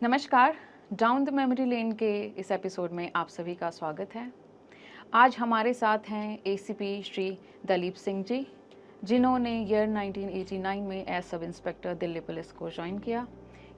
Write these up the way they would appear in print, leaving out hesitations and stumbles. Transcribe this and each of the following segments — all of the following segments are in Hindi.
नमस्कार। डाउन द मेमोरी लेन के इस एपिसोड में आप सभी का स्वागत है। आज हमारे साथ हैं एसीपी श्री दलीप सिंह जी, जिन्होंने ईयर 1989 में as sub inspector Delhi police को ज्वाइन किया।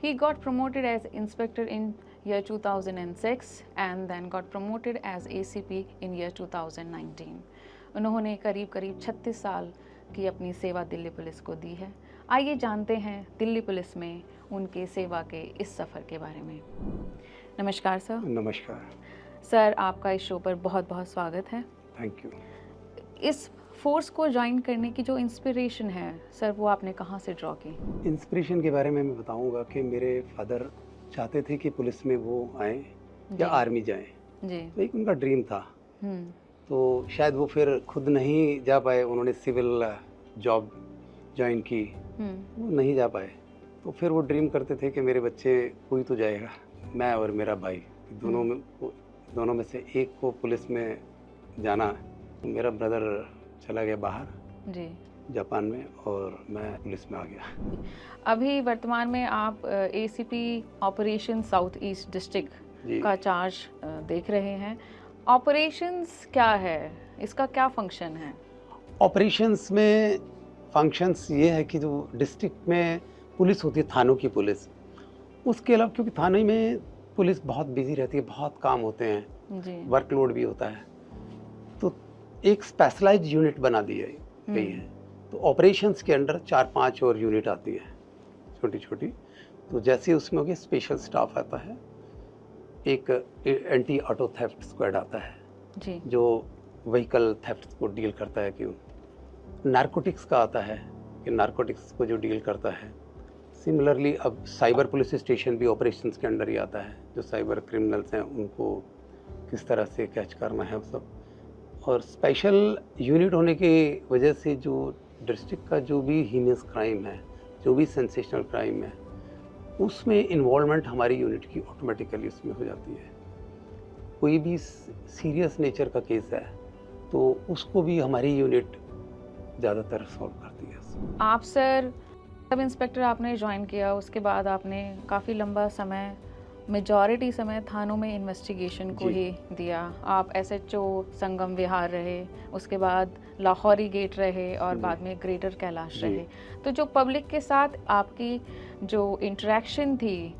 He got promoted as inspector in year 2006 and then got promoted as ACP in year 2019। उन्होंने करीब 36 साल की अपनी सेवा दिल्ली पुलिस को दी है। आइए जानते हैं दिल्ली पुलिस में उनके सेवा के इस सफ़र के बारे में। नमस्कार सर। नमस्कार सर, आपका इस शो पर बहुत बहुत स्वागत है। Thank you. इस फोर्स को ज्वाइन करने की जो इंस्पिरेशन है सर, वो आपने कहाँ से ड्रॉ की? इंस्पिरेशन के बारे में मैं बताऊंगा कि मेरे फादर चाहते थे कि पुलिस में वो आए या आर्मी जाएं। जी। तो एक उनका ड्रीम था। हम्म। तो शायद वो फिर खुद नहीं जा पाए, उन्होंने सिविल जॉब ज्वाइन की, वो नहीं जा पाए। तो फिर वो ड्रीम करते थे कि मेरे बच्चे कोई तो जाएगा, मैं और मेरा भाई दोनों में से एक को पुलिस में जाना है। तो मेरा ब्रदर चला गया बाहर जी, जापान में, और मैं पुलिस में आ गया। अभी वर्तमान में आप ACP operation south east district का चार्ज देख रहे हैं। ऑपरेशंस क्या है, इसका क्या फंक्शन है? ऑपरेशंस में फंक्शंस ये है कि जो डिस्ट्रिक्ट में पुलिस होती है, थानों की पुलिस, उसके अलावा क्योंकि थाने में पुलिस बहुत बिजी रहती है, बहुत काम होते हैं जी, वर्कलोड भी होता है, तो एक स्पेशलाइज्ड यूनिट बना दी गई है। तो ऑपरेशंस के अंडर 4-5 और यूनिट आती है छोटी छोटी। तो जैसे उसमें हो गया स्पेशल स्टाफ आता है, एक एंटी ऑटो थेफ्ट स्क्वाड आता है जी, जो व्हीकल थेफ्ट को डील करता है, कि नारकोटिक्स का आता है कि नारकोटिक्स को जो डील करता है। सिमिलरली अब साइबर पुलिस स्टेशन भी ऑपरेशंस के अंडर ही आता है, जो साइबर क्रिमिनल्स हैं उनको किस तरह से कैच करना है सब। और स्पेशल यूनिट होने की वजह से जो डिस्ट्रिक्ट का जो भी हीनियस क्राइम है, जो भी सेंसेशनल क्राइम है, उसमें इन्वॉल्वमेंट हमारी यूनिट की ऑटोमेटिकली उसमें हो जाती है। कोई भी सीरियस नेचर का केस है तो उसको भी हमारी यूनिट ज़्यादातर सॉल्व करती है। आप सर सब इंस्पेक्टर आपने ज्वाइन किया, उसके बाद आपने काफ़ी लंबा समय, मेजॉरिटी समय थानों में इन्वेस्टिगेशन को ही दिया। आप एसएचओ संगम विहार रहे, उसके बाद लाहौरी गेट रहे और बाद में ग्रेटर कैलाश रहे। तो जो पब्लिक के साथ आपकी जो इंटरेक्शन थी,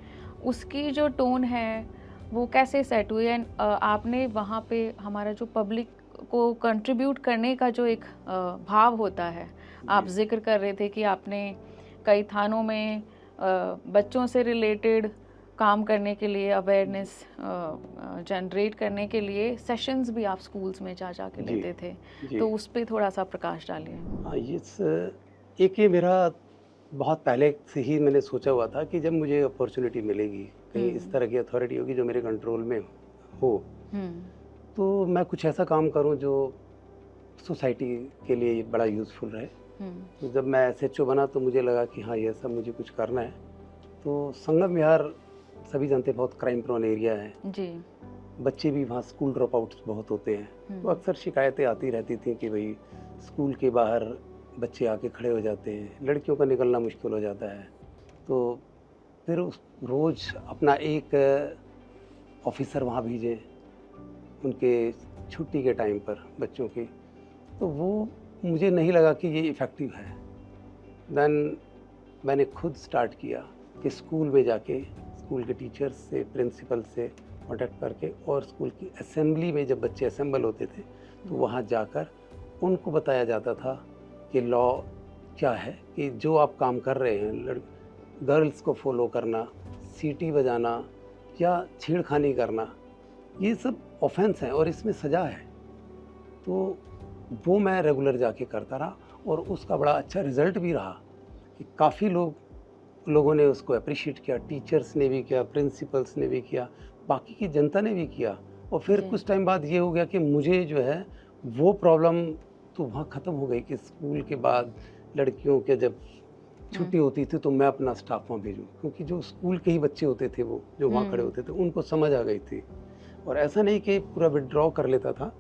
उसकी जो टोन है वो कैसे सेट हुई? एंड आपने वहाँ पे हमारा जो पब्लिक को कंट्रीब्यूट करने का जो एक भाव होता है, आप जिक्र कर रहे थे कि आपने कई थानों में बच्चों से रिलेटेड काम करने के लिए, अवेयरनेस जनरेट करने के लिए सेशंस भी आप स्कूल्स में जा के लेते थे, तो उस पर थोड़ा सा प्रकाश डालिए। हाँ, ये मेरा बहुत पहले से ही मैंने सोचा हुआ था कि जब मुझे अपॉर्चुनिटी मिलेगी, कहीं इस तरह की अथॉरिटी होगी जो मेरे कंट्रोल में हो, तो मैं कुछ ऐसा काम करूं जो सोसाइटी के लिए बड़ा यूज़फुल रहे। तो जब मैं एसएचओ बना तो मुझे लगा कि हाँ, ये सब मुझे कुछ करना है। तो संगम विहार सभी जानते हैं बहुत क्राइम प्रोन एरिया है जी, बच्चे भी वहाँ स्कूल ड्रॉप आउट्स बहुत होते हैं। तो अक्सर शिकायतें आती रहती थी कि भाई स्कूल के बाहर बच्चे आके खड़े हो जाते हैं, लड़कियों का निकलना मुश्किल हो जाता है। तो फिर रोज़ अपना एक ऑफिसर वहाँ भेजे उनके छुट्टी के टाइम पर बच्चों की, तो वो मुझे नहीं लगा कि ये इफ़ेक्टिव है। देन मैंने खुद स्टार्ट किया कि स्कूल में जाके स्कूल के टीचर्स से, प्रिंसिपल से कॉन्टैक्ट करके, और स्कूल की असेंबली में जब बच्चे असेंबल होते थे तो वहाँ जाकर उनको बताया जाता था कि लॉ क्या है, कि जो आप काम कर रहे हैं, गर्ल्स को फॉलो करना, सीटी बजाना या छेड़खानी करना, ये सब ऑफेंस हैं और इसमें सज़ा है। तो वो मैं रेगुलर जाके करता रहा और उसका बड़ा अच्छा रिज़ल्ट भी रहा कि काफ़ी लोगों ने उसको अप्रिशिएट किया, टीचर्स ने भी किया, प्रिंसिपल्स ने भी किया, बाकी की जनता ने भी किया। और फिर कुछ टाइम बाद ये हो गया कि मुझे जो है वो प्रॉब्लम तो वहाँ ख़त्म हो गई कि स्कूल के बाद लड़कियों के जब छुट्टी होती थी तो मैं अपना स्टाफ वहाँ भेजूँ, क्योंकि जो स्कूल के ही बच्चे होते थे वो जो वहाँ खड़े होते थे उनको समझ आ गई थी। और ऐसा नहीं कि पूरा विड्रॉ कर लेता था,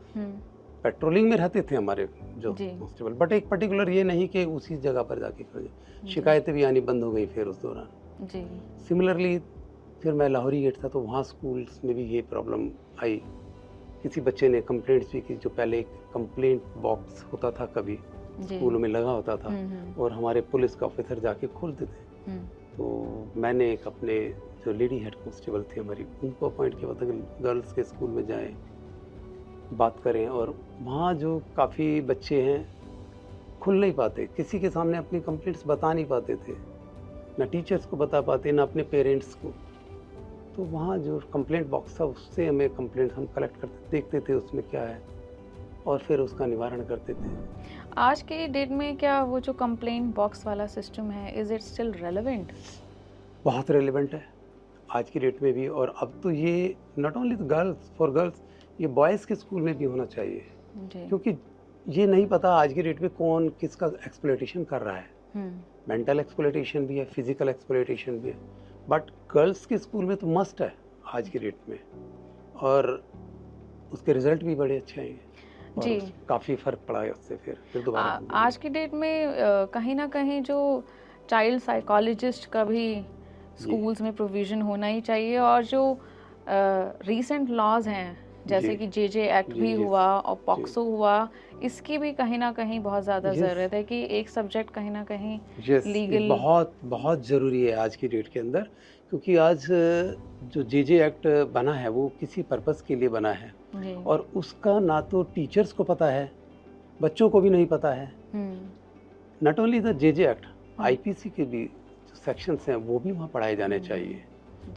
पेट्रोलिंग में रहते थे हमारे जो कांस्टेबल, बट एक पर्टिकुलर ये नहीं कि उसी जगह पर जाके खड़े। शिकायतें भी आनी बंद हो गई फिर उस दौरान। सिमिलरली फिर मैं लाहौरी गेट था, तो वहाँ स्कूल्स में भी ये प्रॉब्लम आई। किसी बच्चे ने कंप्लेंट्स भी की, जो पहले एक कंप्लेंट बॉक्स होता था कभी स्कूलों में लगा होता था, और हमारे पुलिस का ऑफिसर जाके खोलते थे। तो मैंने एक अपने जो लेडी हेड कांस्टेबल थी हमारी, उनको अपॉइंट किया था कि गर्ल्स के स्कूल में जाएं, बात करें। और वहाँ जो काफ़ी बच्चे हैं खुल नहीं पाते, किसी के सामने अपनी कंप्लेंट्स बता नहीं पाते थे, ना टीचर्स को बता पाते, ना अपने पेरेंट्स को। तो वहाँ जो कंप्लेंट बॉक्स था, उससे हमें कंप्लेंट हम कलेक्ट करते, देखते थे उसमें क्या है, और फिर उसका निवारण करते थे। आज के डेट में क्या वो जो कंप्लेंट बॉक्स वाला सिस्टम है, इज इट स्टिल रेलेवेंट? बहुत रेलिवेंट है आज की डेट में भी। और अब तो ये not only girls, for girls, ये बॉयज़ के स्कूल में भी होना चाहिए, क्योंकि ये नहीं पता आज की डेट में कौन किसका एक्सप्लॉयटेशन कर रहा है। मेंटल एक्सप्लॉयटेशन भी है, फिजिकल एक्सप्लॉयटेशन भी है, बट गर्ल्स के स्कूल में तो मस्ट है आज की डेट में, और उसके रिजल्ट भी बड़े अच्छे हैं जी। काफ़ी फ़र्क पड़ा है उससे। फिर दोबारा आज की डेट में कहीं ना कहीं जो चाइल्ड साइकोलॉजिस्ट का भी स्कूल्स में प्रोविज़न होना ही चाहिए, और जो रीसेंट लॉज हैं जैसे कि जे एक्ट भी हुआ और पॉक्सो हुआ, इसकी भी कहीं ना कहीं बहुत ज़्यादा ज़रूरत है कि एक सब्जेक्ट कहीं ना कहीं लीगल बहुत बहुत ज़रूरी है आज की डेट के अंदर। क्योंकि आज जो जे एक्ट बना है वो किसी पर्पस के लिए बना है, और उसका ना तो टीचर्स को पता है, बच्चों को भी नहीं पता है। Not only the J act, IPC के भी जो सेक्शंस हैं वो भी वहाँ पढ़ाए जाने चाहिए।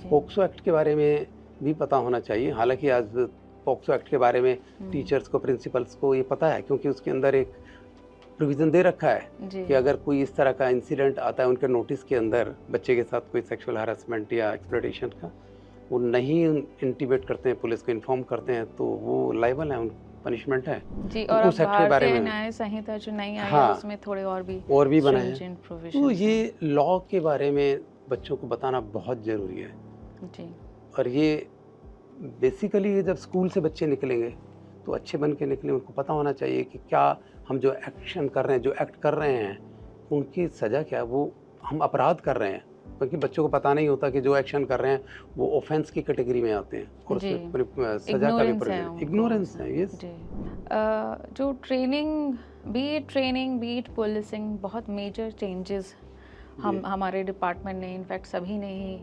पॉक्सो एक्ट के बारे में भी पता होना चाहिए। हालांकि आज पॉक्सो एक्ट के बारे में टीचर्स को, प्रिंसिपल्स को ये पता है, क्योंकि उसके अंदर एक प्रोविज़न दे रखा है कि अगर कोई इस तरह का इंसिडेंट आता है उनके नोटिस के अंदर, बच्चे के साथ कोई सेक्सुअल हैरेसमेंट या एक्सप्लॉयटेशन का, वो नहीं इंटीमेट करते हैं, पुलिस को इन्फॉर्म करते हैं, तो वो लायबल है, उन पनिशमेंट है जी। तो और उस एक्ट के बारे में न्याय संहिता जो नई आई है उसमें थोड़े और भी बना है। तो ये लॉ के बारे में बच्चों को बताना बहुत ज़रूरी है जी। और ये बेसिकली जब स्कूल से बच्चे निकलेंगे तो अच्छे बन के निकले, उनको पता होना चाहिए कि क्या हम जो एक्शन कर रहे हैं, जो एक्ट कर रहे हैं, उनकी सज़ा क्या है, वो हम अपराध कर रहे हैं। क्योंकि बच्चों को पता नहीं होता कि जो एक्शन कर रहे हैं वो ऑफेंस की कैटेगरी में आते हैं और उसमें सज़ा का भी प्रोविजन, इग्नोरेंस है। यस। जो ट्रेनिंग, बी इट पुलिसिंग, बहुत मेजर चेंजेस हमारे डिपार्टमेंट ने, इनफैक्ट सभी ने ही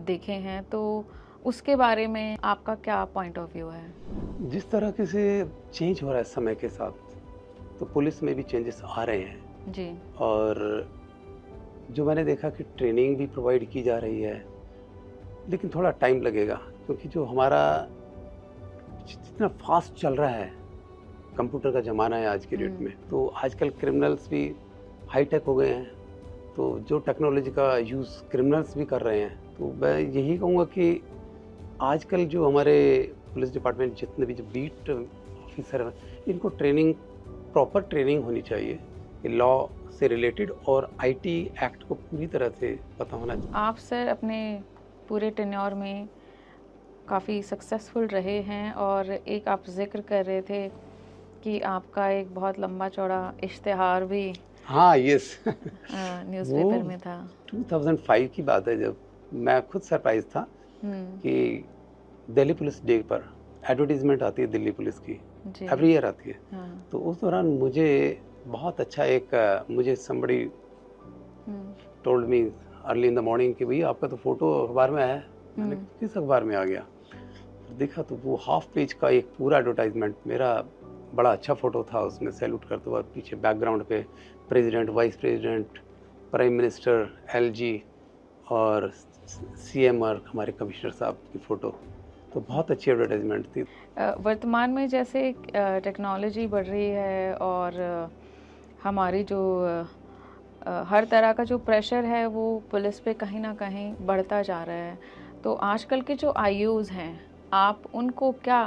देखे हैं, तो उसके बारे में आपका क्या पॉइंट ऑफ व्यू है? जिस तरह से चेंज हो रहा है समय के साथ, तो पुलिस में भी चेंजेस आ रहे हैं जी। और जो मैंने देखा कि ट्रेनिंग भी प्रोवाइड की जा रही है, लेकिन थोड़ा टाइम लगेगा, क्योंकि जो हमारा जितना फास्ट चल रहा है, कंप्यूटर का ज़माना है आज की डेट में, तो आजकल क्रिमिनल्स भी हाईटेक हो गए हैं, तो जो टेक्नोलॉजी का यूज़ क्रिमिनल्स भी कर रहे हैं। तो मैं यही कहूँगा कि आजकल जो हमारे पुलिस डिपार्टमेंट जितने भी जो बीट ऑफिसर हैं, इनको ट्रेनिंग, प्रॉपर ट्रेनिंग होनी चाहिए लॉ से रिलेटेड, और आईटी एक्ट को पूरी तरह से पता होना चाहिए। आप सर अपने पूरे टेन्योर में काफ़ी सक्सेसफुल रहे हैं, और एक आप जिक्र कर रहे थे कि आपका एक बहुत लंबा चौड़ा इश्तिहार भी हाँ, यस, न्यूज़पेपर में था। 2005 की बात है, जब मैं खुद सरप्राइज था कि दिल्ली पुलिस डे पर एडवर्टीजमेंट आती है दिल्ली पुलिस की, एवरी ईयर आती है। तो उस दौरान मुझे बहुत अच्छा मुझे somebody told me early in the morning कि भैया आपका तो फोटो अखबार में है। मैंने किस अखबार में आ गया, देखा तो वो हाफ पेज का एक पूरा एडवर्टाइजमेंट, मेरा बड़ा अच्छा फोटो था उसमें, सैल्यूट करते हुए, पीछे बैकग्राउंड पे president, vice president, prime minister, LG और सीएम और हमारे कमिश्नर साहब की फ़ोटो। तो बहुत अच्छी एडवर्टाइजमेंट थी। वर्तमान में जैसे टेक्नोलॉजी बढ़ रही है और हमारी जो हर तरह का जो प्रेशर है वो पुलिस पे कहीं ना कहीं बढ़ता जा रहा है, तो आजकल के जो आईयूज़ हैं, आप उनको क्या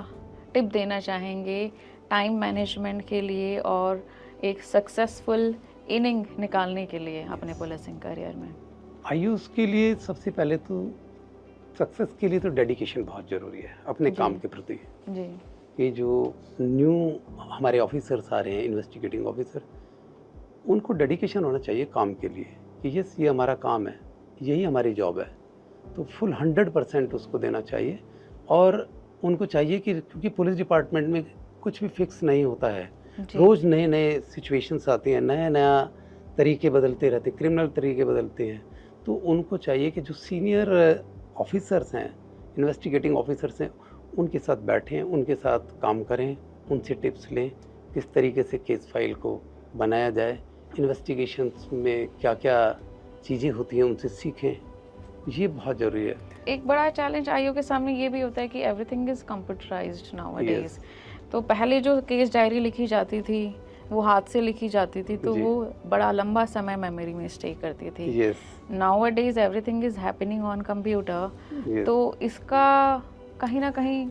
टिप देना चाहेंगे टाइम मैनेजमेंट के लिए और एक सक्सेसफुल इनिंग निकालने के लिए अपने पुलिसिंग करियर में? आईयूज़ के लिए सबसे पहले तो सक्सेस के लिए तो डेडिकेशन बहुत ज़रूरी है अपने काम के प्रति जी। ये जो न्यू हमारे ऑफिसर्स आ रहे हैं, इन्वेस्टिगेटिंग ऑफिसर, उनको डेडिकेशन होना चाहिए काम के लिए कि यस, ये हमारा काम है, यही हमारी जॉब है। तो फुल 100% उसको देना चाहिए। और उनको चाहिए कि क्योंकि पुलिस डिपार्टमेंट में कुछ भी फिक्स नहीं होता है, रोज़ नए नए सिचुएशंस आती हैं, नया नया तरीके बदलते रहते, क्रिमिनल तरीके बदलते हैं। तो उनको चाहिए कि जो सीनियर ऑफिसर्स हैं, इन्वेस्टिगेटिंग ऑफिसर्स हैं, उनके साथ बैठें, उनके साथ काम करें, उनसे टिप्स लें किस तरीके से केस फाइल को बनाया जाए, इन्वेस्टिगेशंस में क्या क्या चीज़ें होती हैं उनसे सीखें, ये बहुत ज़रूरी है। एक बड़ा चैलेंज आईओ के सामने ये भी होता है कि एवरीथिंग इज़ कंप्यूटराइज्ड नाउअडेज। तो पहले जो केस डायरी लिखी जाती थी वो हाथ से लिखी जाती थी, तो वो बड़ा लंबा समय मेमोरी में स्टे करती थी। Nowadays everything is happening on computer. तो इसका कहीं ना कहीं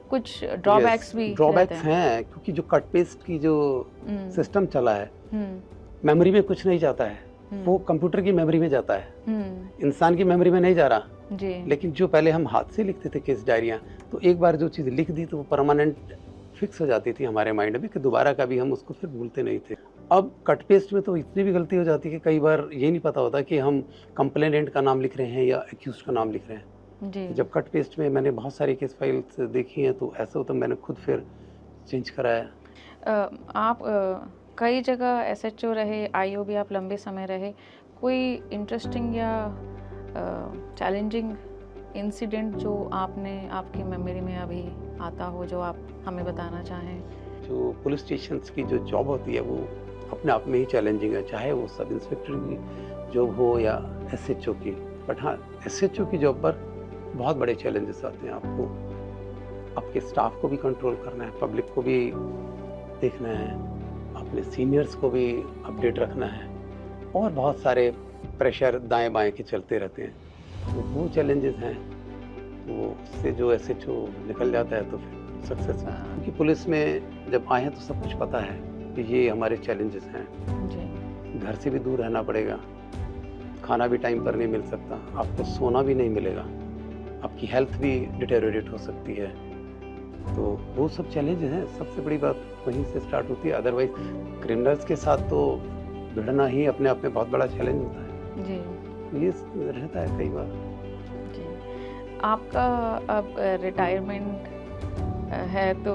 कुछ ड्रॉबैक्स भी हैं, क्योंकि जो कट पेस्ट की जो सिस्टम चला है, मेमोरी में कुछ नहीं जाता है, वो कंप्यूटर की मेमोरी में जाता है, इंसान की मेमोरी में नहीं जा रहा जी। लेकिन जो पहले हम हाथ से लिखते थे केस डायरियाँ, तो एक बार जो चीज़ लिख दी तो वो परमानेंट फिक्स हो जाती थी हमारे माइंड में कि दोबारा कभी हम उसको फिर भूलते नहीं थे। अब कट पेस्ट में तो इतनी भी गलती हो जाती है कि कई बार ये नहीं पता होता कि हम कंप्लेनेंट का नाम लिख रहे हैं या एक्यूज का नाम लिख रहे हैं जी। जब कट पेस्ट में मैंने बहुत सारी केस फाइल्स देखी हैं तो ऐसा होता मैंने खुद फिर चेंज कराया। आप कई जगह एसएचओ रहे, आईओ भी आप लंबे समय रहे, कोई इंटरेस्टिंग या चैलेंजिंग इंसिडेंट जो आपकी मेमोरी में अभी आता हो जो आप हमें बताना चाहें? जो पुलिस स्टेशन की जो जॉब होती है वो अपने आप में ही चैलेंजिंग है, चाहे वो सब इंस्पेक्टर की जॉब हो या एसएचओ की। बट हाँ, एसएचओ की जॉब पर बहुत बड़े चैलेंजेस आते हैं। आपको आपके स्टाफ को भी कंट्रोल करना है, पब्लिक को भी देखना है, अपने सीनियर्स को भी अपडेट रखना है, और बहुत सारे प्रेशर दाएं बाएं के चलते रहते हैं। तो वो चैलेंजेस हैं, वो उससे जो एसएचओ निकल जाता है तो फिर सक्सेस है। क्योंकि पुलिस में जब आए हैं तो सब कुछ पता है कि ये हमारे चैलेंजेस हैं जी। घर से भी दूर रहना पड़ेगा, खाना भी टाइम पर नहीं मिल सकता, आपको सोना भी नहीं मिलेगा, आपकी हेल्थ भी डिटेरियोरेट हो सकती है। तो वो सब चैलेंजेस हैं। सबसे बड़ी बात वहीं से स्टार्ट होती है। अदरवाइज क्रिमिनल्स के साथ तो भिड़ना ही अपने आप में बहुत बड़ा चैलेंज होता है जी। ये रहता है कई बार जी। आपका अब रिटायरमेंट है तो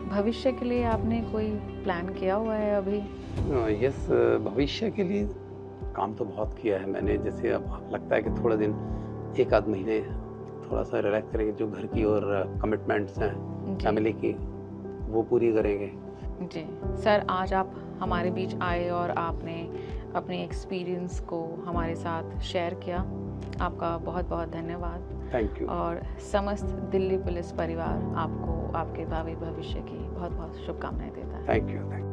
भविष्य के लिए आपने कोई प्लान किया हुआ है अभी? यस, भविष्य के लिए काम तो बहुत किया है मैंने। जैसे अब लगता है कि थोड़ा दिन, एक आध महीने थोड़ा सा रिलैक्स करेंगे, जो घर की और कमिटमेंट्स हैं फैमिली की वो पूरी करेंगे जी। सर, आज आप हमारे बीच आए और आपने अपने एक्सपीरियंस को हमारे साथ शेयर किया, आपका बहुत बहुत धन्यवाद। Thank you. और समस्त दिल्ली पुलिस परिवार आपको आपके भावी भविष्य की बहुत बहुत शुभकामनाएं देता है। Thank you.